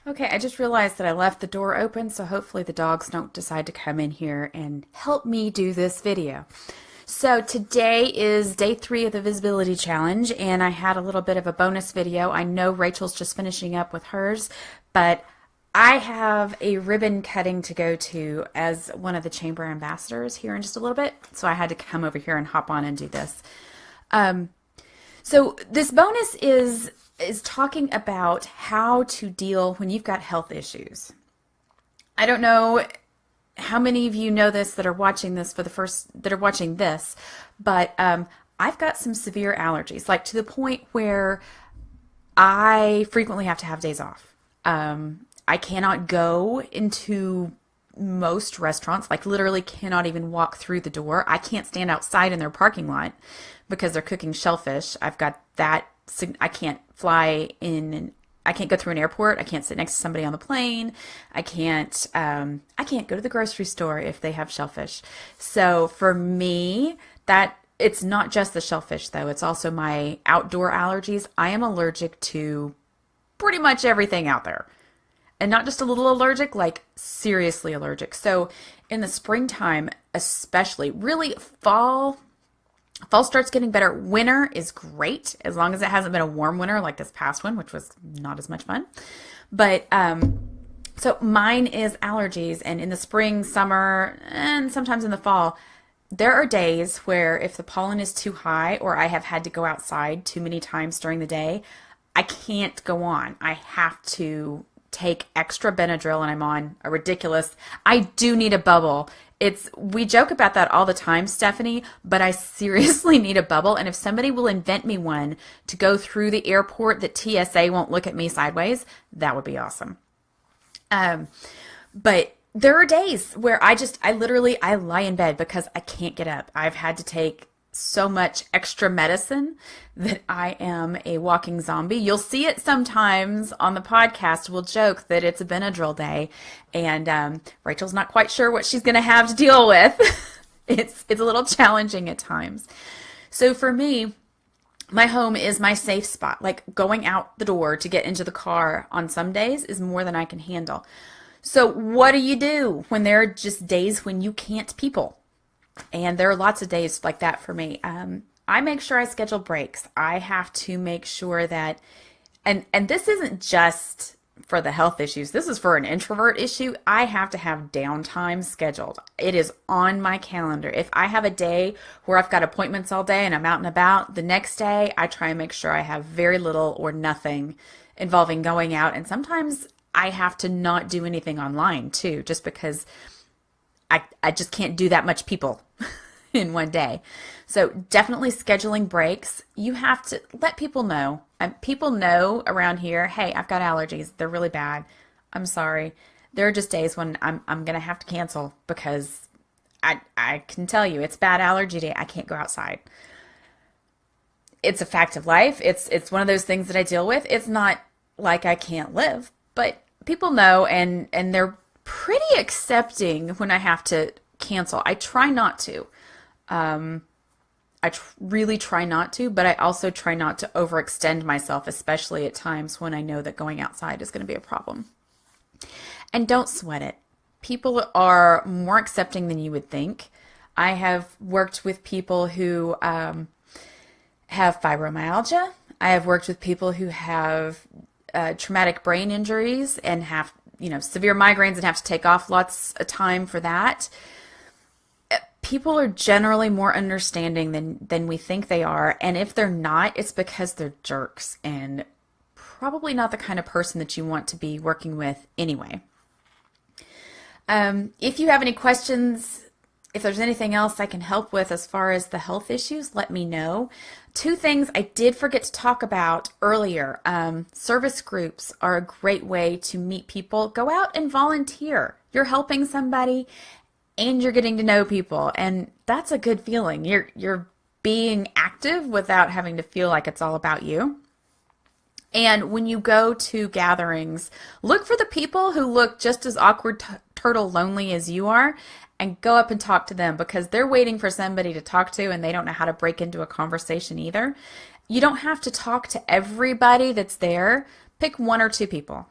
Okay, I just realized that I left the door open, so hopefully the dogs don't decide to come in here and help me do this video. So today is day 3 of the visibility challenge, and I had a little bit of a bonus video. I know Rachel's just finishing up with hers, but I have a ribbon cutting to go to as one of the chamber ambassadors here in just a little bit, so I had to come over here and hop on and do this. So this bonus is talking about how to deal when you've got health issues. I don't know how many of you know this that are watching this that are watching this, but I've got some severe allergies, like to the point where I frequently have to have days off. I cannot go into most restaurants, like literally cannot even walk through the door. I can't stand outside in their parking lot because they're cooking shellfish. I've got that. I can't fly in. I can't go through an airport. I can't sit next to somebody on the plane. I can't go to the grocery store if they have shellfish. So for me, that it's not just the shellfish though. It's also my outdoor allergies. I am allergic to pretty much everything out there. And not just a little allergic, like seriously allergic. So in the springtime, especially, really fall starts getting better. Winter is great as long as it hasn't been a warm winter like this past one, which was not as much fun. But so mine is allergies, and in the spring, summer, and sometimes in the fall, there are days where if the pollen is too high or I have had to go outside too many times during the day, I can't go on. I have to take extra Benadryl, and I'm on a ridiculous, I do need a bubble. We joke about that all the time, Stephanie, but I seriously need a bubble. And if somebody will invent me one to go through the airport that TSA won't look at me sideways, that would be awesome. But there are days where I lie in bed because I can't get up. I've had to take so much extra medicine that I am a walking zombie. You'll see it sometimes on the podcast. We'll joke that it's a Benadryl day, and Rachel's not quite sure what she's going to have to deal with. It's a little challenging at times. So for me, my home is my safe spot. Like going out the door to get into the car on some days is more than I can handle. So what do you do when there are just days when you can't people? And there are lots of days like that for me. I make sure I schedule breaks. I have to make sure that, and this isn't just for the health issues. This is for an introvert issue. I have to have downtime scheduled. It is on my calendar. If I have a day where I've got appointments all day and I'm out and about, the next day I try and make sure I have very little or nothing involving going out. And sometimes I have to not do anything online too, just because I just can't do that much people in one day. So definitely scheduling breaks. You have to let people know. People know around here, hey, I've got allergies. They're really bad. I'm sorry. There are just days when I'm going to have to cancel because I can tell you it's bad allergy day. I can't go outside. It's a fact of life. It's one of those things that I deal with. It's not like I can't live, but people know, and they're pretty accepting when I have to cancel. I try not to. Really try not to, but I also try not to overextend myself, especially at times when I know that going outside is going to be a problem. And don't sweat it. People are more accepting than you would think. I have worked with people who have fibromyalgia. I have worked with people who have traumatic brain injuries and have severe migraines and have to take off lots of time for that. People are generally more understanding than we think they are. And if they're not, it's because they're jerks and probably not the kind of person that you want to be working with anyway. If you have any questions, if there's anything else I can help with as far as the health issues, let me know. 2 things I did forget to talk about earlier. Service groups are a great way to meet people. Go out and volunteer. You're helping somebody and you're getting to know people, and that's a good feeling. You're being active without having to feel like it's all about you. And when you go to gatherings, look for the people who look just as awkward, turtle lonely as you are, and go up and talk to them because they're waiting for somebody to talk to and they don't know how to break into a conversation either. You don't have to talk to everybody that's there. Pick 1 or 2 people.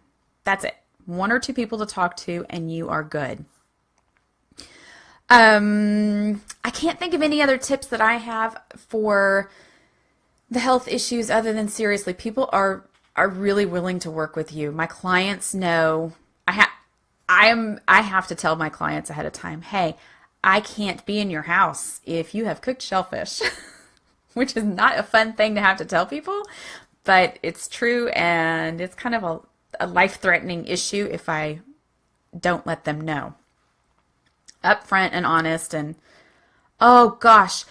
That's it. one or two people to talk to, and you are good. I can't think of any other tips that I have for the health issues other than seriously, people are really willing to work with you. My clients know I have to tell my clients ahead of time, hey, I can't be in your house if you have cooked shellfish, which is not a fun thing to have to tell people, but it's true, and it's kind of a life-threatening issue if I don't let them know. Upfront and honest, and oh gosh,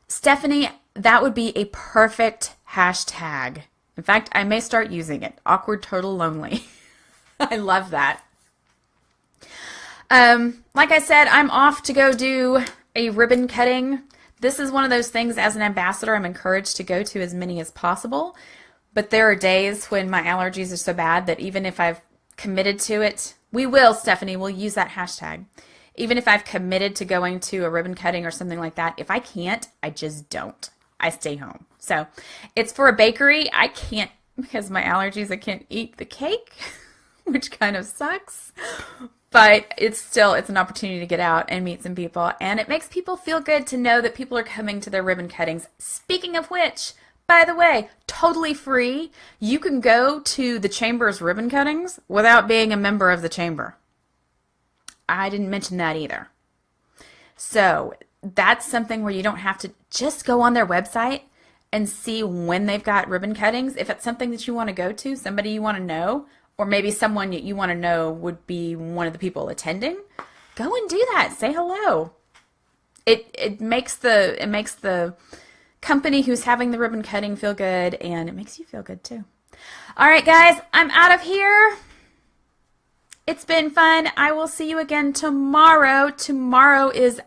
Stephanie, that would be a perfect hashtag. In fact, I may start using it. Awkward Turtle Lonely. I love that. Like I said, I'm off to go do a ribbon cutting. This is one of those things as an ambassador I'm encouraged to go to as many as possible. But there are days when my allergies are so bad that even if I've committed to it, we will, Stephanie, we'll use that hashtag. Even if I've committed to going to a ribbon cutting or something like that, if I can't, I just don't. I stay home. So it's for a bakery. I can't, because my allergies, I can't eat the cake, which kind of sucks. But it's an opportunity to get out and meet some people. And it makes people feel good to know that people are coming to their ribbon cuttings. Speaking of which, by the way, totally free. You can go to the Chamber's ribbon cuttings without being a member of the Chamber. I didn't mention that either. So that's something where you don't have to just go on their website and see when they've got ribbon cuttings. If it's something that you want to go to, somebody you want to know, or maybe someone that you want to know would be one of the people attending, go and do that. Say hello. It makes the company who's having the ribbon cutting feel good, and it makes you feel good too. All right, guys, I'm out of here. It's been fun. I will see you again tomorrow. Tomorrow is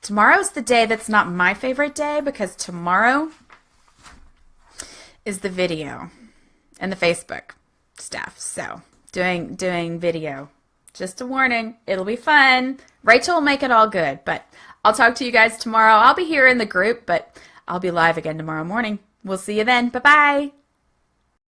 tomorrow's the day that's not my favorite day, because tomorrow is the video and the Facebook stuff. So doing video. Just a warning. It'll be fun. Rachel will make it all good, but I'll talk to you guys tomorrow. I'll be here in the group, but I'll be live again tomorrow morning. We'll see you then. Bye-bye.